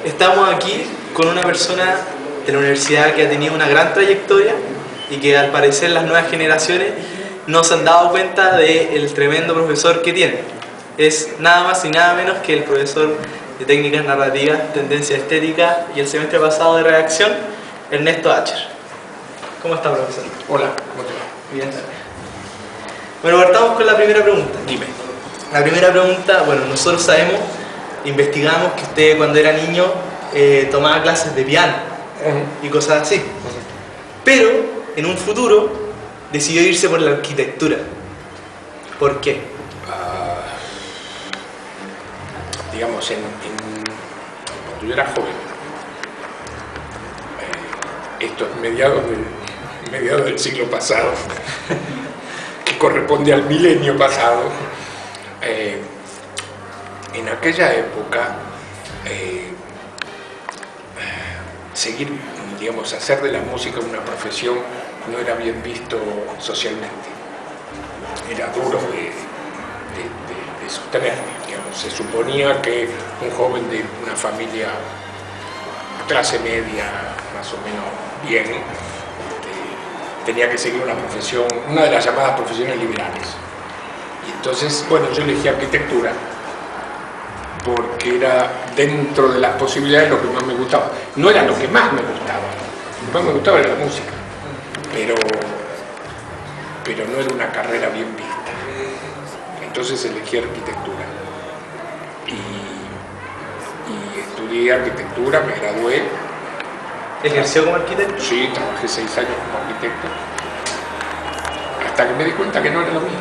Estamos aquí con una persona de la universidad que ha tenido una gran trayectoria y que al parecer las nuevas generaciones no se han dado cuenta del tremendo profesor que tiene. Es nada más y nada menos que el profesor de técnicas narrativas, tendencia estética y el semestre pasado de redacción, Ernesto Acher. ¿Cómo está, profesor? Hola, ¿cómo te va? Bien. Bueno, partamos con la primera pregunta. Dime. La primera pregunta, bueno, nosotros sabemos, investigamos que usted cuando era niño tomaba clases de piano y cosas así. Pero en un futuro decidió irse por la arquitectura. ¿Por qué? Digamos, cuando yo era joven, esto es mediados del siglo pasado, que corresponde al milenio pasado, en aquella época seguir, digamos, hacer de la música una profesión no era bien visto socialmente, era duro de sostener, digamos. Se suponía que un joven de una familia clase media, más o menos bien, tenía que seguir una profesión, una de las llamadas profesiones liberales. Y entonces, bueno, yo elegí arquitectura porque era dentro de las posibilidades lo que más me gustaba. No era lo que más me gustaba, lo que más me gustaba era la música, pero no era una carrera bien vista. Entonces elegí arquitectura y estudié arquitectura, me gradué. ¿Ejerció como arquitecto? Sí, trabajé 6 años como arquitecto, hasta que me di cuenta que no era lo mío.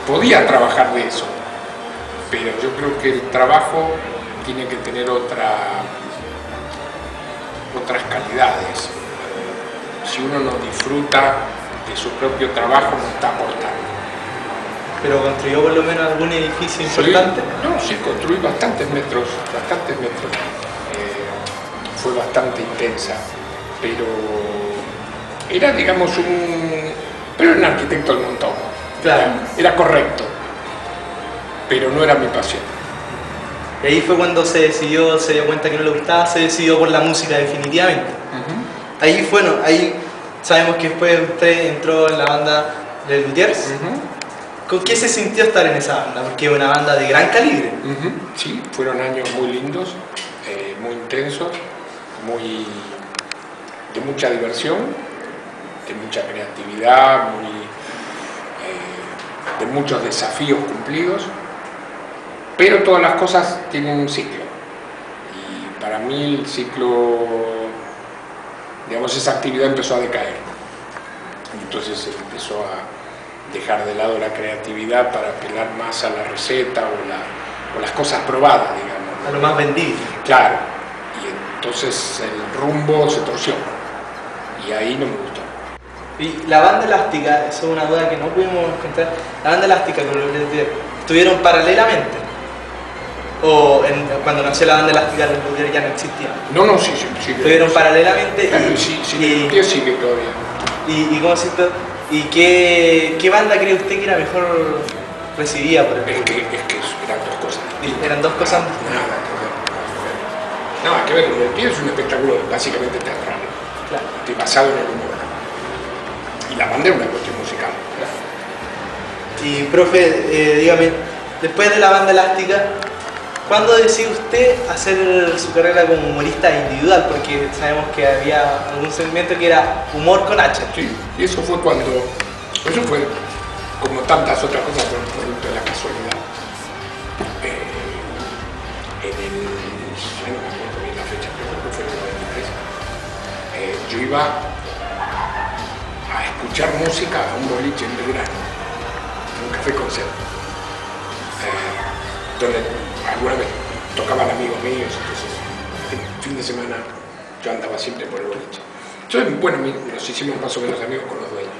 No podía trabajar de eso, pero yo creo que el trabajo tiene que tener otras calidades. Si uno no disfruta de su propio trabajo, no está aportando. ¿Pero construyó por lo menos algún edificio importante? No, sí, construí bastantes metros. Fue bastante intensa, pero era, digamos, pero era un arquitecto al montón. Claro. Era correcto, pero no era mi pasión. Y ahí fue cuando se decidió, se dio cuenta que no le gustaba, se decidió por la música definitivamente. Ahí, bueno, ahí sabemos que después usted entró en la banda de Luthiers. ¿Con qué se sintió estar en esa banda? Porque es una banda de gran calibre. Sí, fueron años muy lindos, muy intensos, de mucha diversión, de mucha creatividad, de muchos desafíos cumplidos, pero todas las cosas tienen un ciclo. Y para mí el ciclo, digamos, esa actividad empezó a decaer. Entonces se empezó a dejar de lado la creatividad para apelar más a la receta o las cosas probadas, digamos. A lo más vendible. Claro. Y entonces el rumbo se torció. Y ahí no me gustó. Y la banda elástica, eso es una duda que no pudimos encontrar. La banda elástica con los Luthiers, ¿estuvieron paralelamente? ¿O cuando nació la banda elástica los Luthiers ya no existían? No, sí. ¿Estuvieron paralelamente? Sí, y sigue todavía. ¿Y cómo se hizo? ¿Y qué banda cree usted que era mejor recibida por el público? Es que eran dos cosas. ¿Eran dos cosas? Nada que ver. El pie es un espectáculo básicamente teatral, Claro. basado en el humor. Y la banda es una cuestión musical. Y profe, dígame, después de la banda elástica, ¿cuándo decide usted hacer su carrera como humorista individual? Porque sabemos que había algún segmento que era humor con H. Sí, y eso fue como tantas otras cosas, fue producto de la casualidad. No me acuerdo bien la fecha, pero creo que fue en el 93. Yo iba a escuchar música a un boliche en Belgrano, en un café concierto, donde alguna vez tocaban amigos míos. Entonces el fin de semana yo andaba siempre por el boliche. Entonces, bueno, nos hicimos más o menos amigos con los dueños.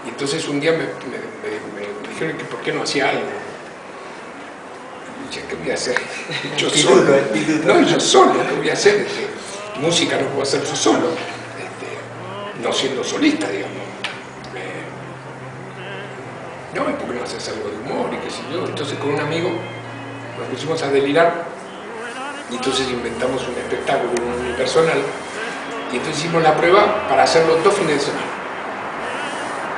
Y entonces un día me dijeron que por qué no hacía algo. Y dije, ¿qué voy a hacer? Yo solo. No, yo solo, ¿qué voy a hacer? Música no puedo hacer yo solo, no siendo solista, digamos. No, ¿por qué no haces algo de humor y qué sé yo? Entonces con un amigo nos pusimos a delirar y entonces inventamos un espectáculo unipersonal, y entonces hicimos la prueba para hacerlo 2 fines de semana.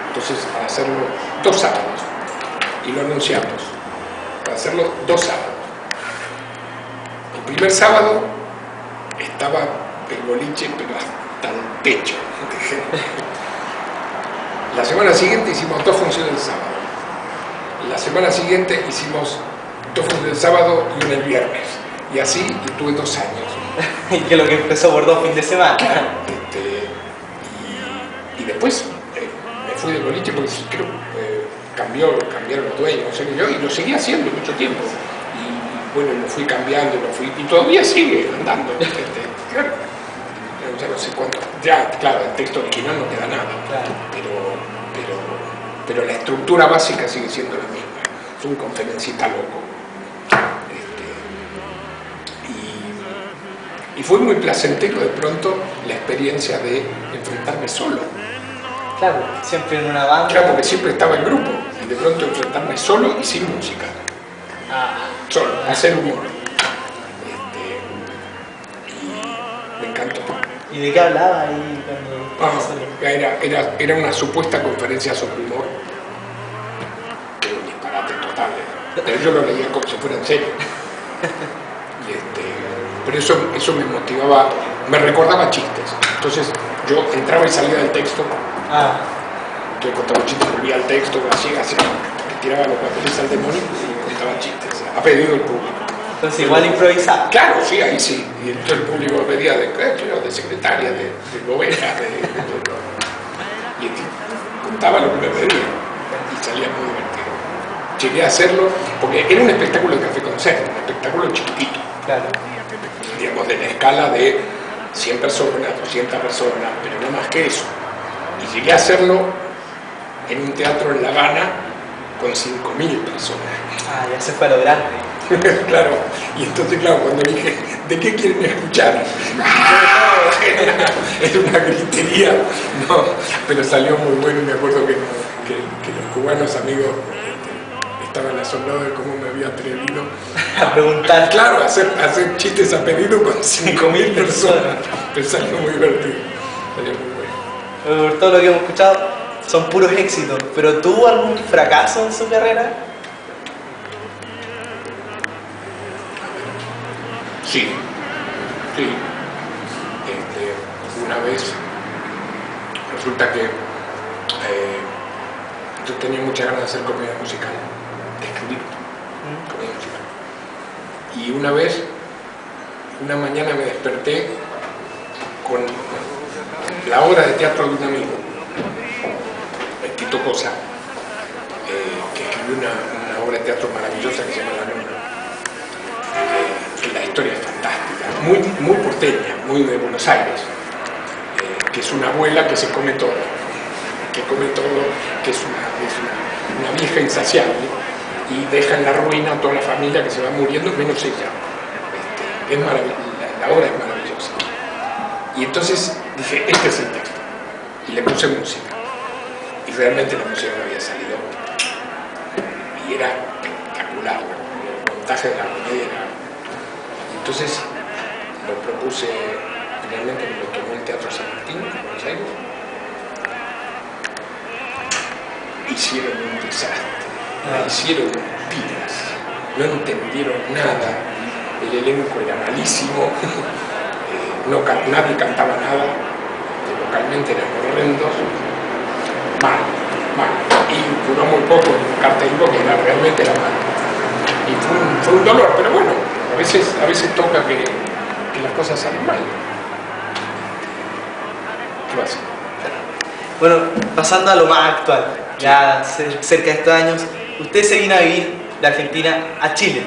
Entonces, para hacerlo 2 sábados, y lo anunciamos, para hacerlo 2 sábados. El primer sábado estaba el boliche, pero hasta el techo. La semana siguiente hicimos 2 funciones el sábado. La semana siguiente hicimos 2 funciones el sábado y una el viernes. Y así y tuve 2 años. Y que lo que empezó por 2 fines de semana. Claro, y después me fui del boliche porque creo cambiaron los dueños, no sé qué yo, y lo seguí haciendo mucho tiempo. Y bueno, lo fui cambiando, y todavía sigue andando. Claro, ya no sé cuánto. Ya, claro, el texto original no queda nada, Claro. pero la estructura básica sigue siendo la misma. Es un conferencista loco. Y fue muy placentero de pronto la experiencia de enfrentarme solo. Claro, siempre en una banda. Claro, porque siempre estaba en grupo. Y de pronto enfrentarme solo y sin música. Solo, hacer humor. Y me encantó. ¿Y de qué hablaba ahí cuando solo? Era una supuesta conferencia sobre humor. Que era un disparate total. Pero yo lo leía como si fuera en serio. Pero eso me motivaba, me recordaba chistes. Entonces yo entraba y salía del texto. Entonces contaba chistes, volvía al texto, así, tiraba los papeles al demonio y contaba chistes, a pedido del público. Entonces igual improvisaba. Claro, sí, ahí sí. Y entonces el público pedía de secretaria, de novela, y contaba lo que me pedía. Y salía muy divertido. Llegué a hacerlo, porque era un espectáculo de café concert, un espectáculo chiquitito. Claro. Digamos, de la escala de 100 personas, 200 personas, pero no más que eso. Y llegué a hacerlo en un teatro en La Habana con 5.000 personas. Ya se fue a lo grande. Claro, y entonces, claro, cuando dije, ¿de qué quieren escuchar? Era una gritería, no, pero salió muy bueno y me acuerdo que los cubanos amigos estaban asombrados de cómo me había atrevido A preguntar. Claro, hacer chistes a pedido con 5.000 personas. Me salió muy divertido. Salió muy bueno. Por todo lo que hemos escuchado, son puros éxitos. ¿Pero tuvo algún fracaso en su carrera? Sí. Una vez resulta que yo tenía muchas ganas de hacer comedia musical, de escribir comedia musical. Y una vez, una mañana me desperté con la obra de teatro de un amigo, Tito Cosa, que escribió una obra de teatro maravillosa que se llama La Luna. La historia es fantástica, muy porteña, muy de Buenos Aires, que es una abuela que se come todo, que es una vieja insaciable y deja en la ruina a toda la familia que se va muriendo, menos ella. Es la obra es maravillosa. Y entonces dije, este es el texto. Y le puse música. Y realmente la música me había salido. Y era espectacular. El montaje de la comedia era... Entonces lo propuse, finalmente me lo tomó el Teatro San Martín, en Buenos Aires. Hicieron un desastre. Hicieron tiras, no entendieron nada, el elenco era malísimo, nadie cantaba nada, vocalmente eran horrendos, mal, y duró muy poco el cartelismo que realmente era mal. Y fue un dolor, pero bueno, a veces toca que las cosas salen mal. ¿Qué pasa? Bueno, pasando a lo más actual, ya cerca de estos años, usted se vino a vivir de Argentina a Chile.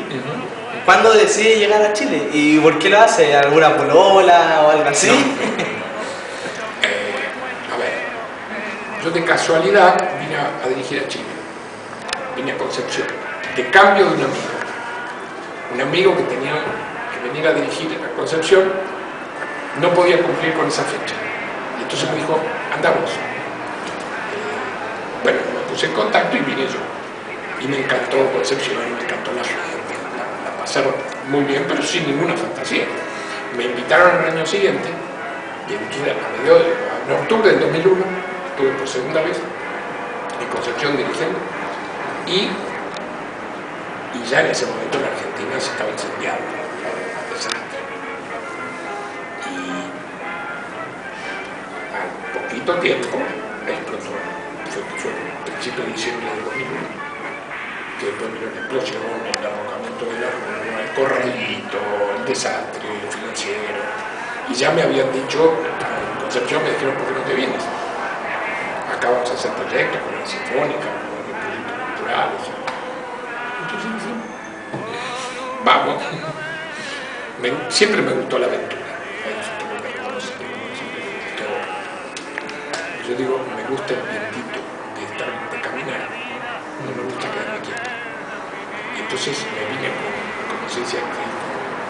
¿Cuándo decide llegar a Chile? ¿Y por qué lo hace? ¿Alguna polola o algo así? No. A ver, yo de casualidad vine a dirigir a Chile. Vine a Concepción, de cambio de un amigo. Un amigo que tenía que venir a dirigir a Concepción no podía cumplir con esa fecha. Y entonces me dijo, andamos. Bueno, me puse en contacto y vine yo. Y me encantó Concepción, me encantó la gente, la pasaron muy bien, pero sin ninguna fantasía. Me invitaron al año siguiente, y en octubre del 2001, estuve por segunda vez en Concepción dirigiendo, y ya en ese momento la Argentina se estaba incendiando, un desastre. Y al poquito tiempo explotó, fue el principio de diciembre del 2001, que después vino la explosión, el derrocamiento de la Runa, el corralito, el desastre, el financiero, y ya me habían dicho, en Concepción me dijeron, ¿por qué no te vienes? Acá vamos a hacer proyectos con la Sinfónica, con los proyectos culturales. Entonces dije, vamos. Siempre me gustó la aventura. Yo digo, me gusta el vientito de caminar, no me gusta quedarme quieto. Y entonces me vine como se dice aquí,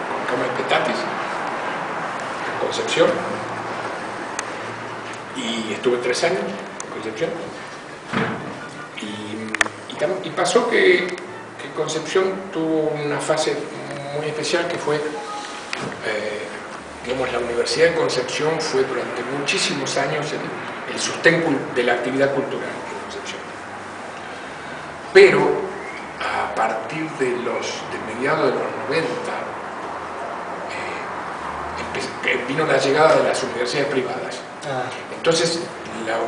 con cama de petates, en Concepción, y estuve 3 años en Concepción. Y pasó que Concepción tuvo una fase muy especial que fue, digamos, la Universidad de Concepción fue durante muchísimos años el sostén de la actividad cultural en Concepción. Pero a partir de mediados de los 90 vino la llegada de las universidades privadas. Entonces la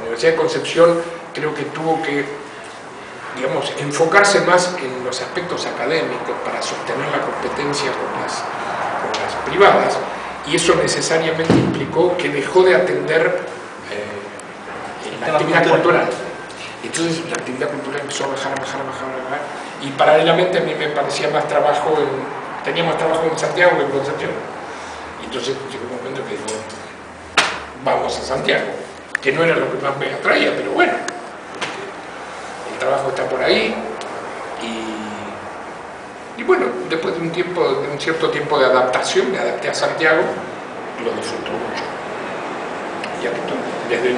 Universidad de Concepción creo que tuvo que, digamos, enfocarse más en los aspectos académicos para sostener la competencia con las privadas, y eso necesariamente implicó que dejó de atender la actividad cultural. Entonces la actividad cultural empezó a bajar, y paralelamente a mí me parecía más trabajo, tenía más trabajo en Santiago que en Concepción. Y entonces llegó un momento que digo, vamos a Santiago, que no era lo que más me atraía, pero bueno, el trabajo está por ahí, y bueno, después de un cierto tiempo de adaptación, me adapté a Santiago, lo disfruto mucho. Y aquí estoy, desde el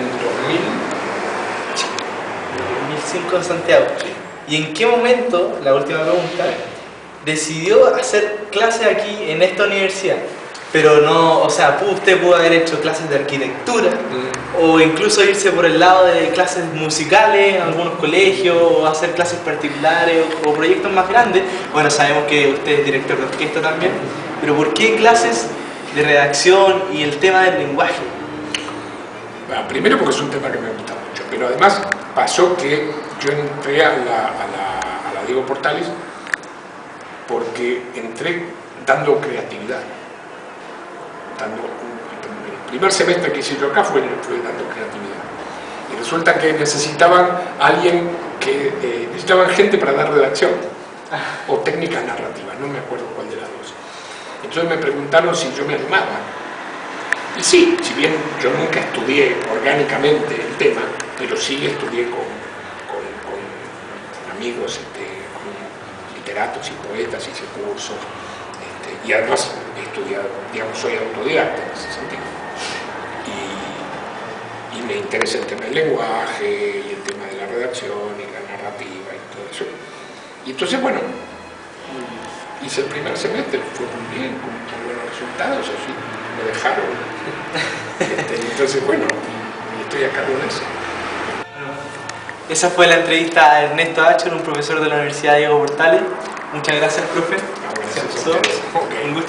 2005 en Santiago. Sí. ¿Y en qué momento, la última pregunta, decidió hacer clases aquí en esta universidad? Pero no, o sea, usted pudo haber hecho clases de arquitectura, o incluso irse por el lado de clases musicales en algunos colegios, o hacer clases particulares, o proyectos más grandes. Bueno, sabemos que usted es director de orquesta también, pero ¿por qué clases de redacción y el tema del lenguaje? Bueno, primero porque es un tema que me gusta mucho, pero además pasó que yo entré a la Diego Portales porque entré dando creatividad. El primer semestre que hice yo acá fue dando creatividad, y resulta que necesitaban gente para dar redacción o técnicas narrativas, no me acuerdo cuál de las dos. Entonces me preguntaron si yo me animaba, y sí, si bien yo nunca estudié orgánicamente el tema, pero sí estudié con amigos, con literatos y poetas, hice cursos. Y además he estudiado, digamos, soy autodidacta en ese sentido. Y me interesa el tema del lenguaje, y el tema de la redacción, y la narrativa, y todo eso. Y entonces, bueno, hice el primer semestre, fue muy bien, con buenos resultados, así, me dejaron. Entonces, bueno, estoy a cargo de eso. Esa fue la entrevista a Ernesto Acher, un profesor de la Universidad Diego Portales. Muchas gracias, profe. Gracias a ustedes. Un gusto.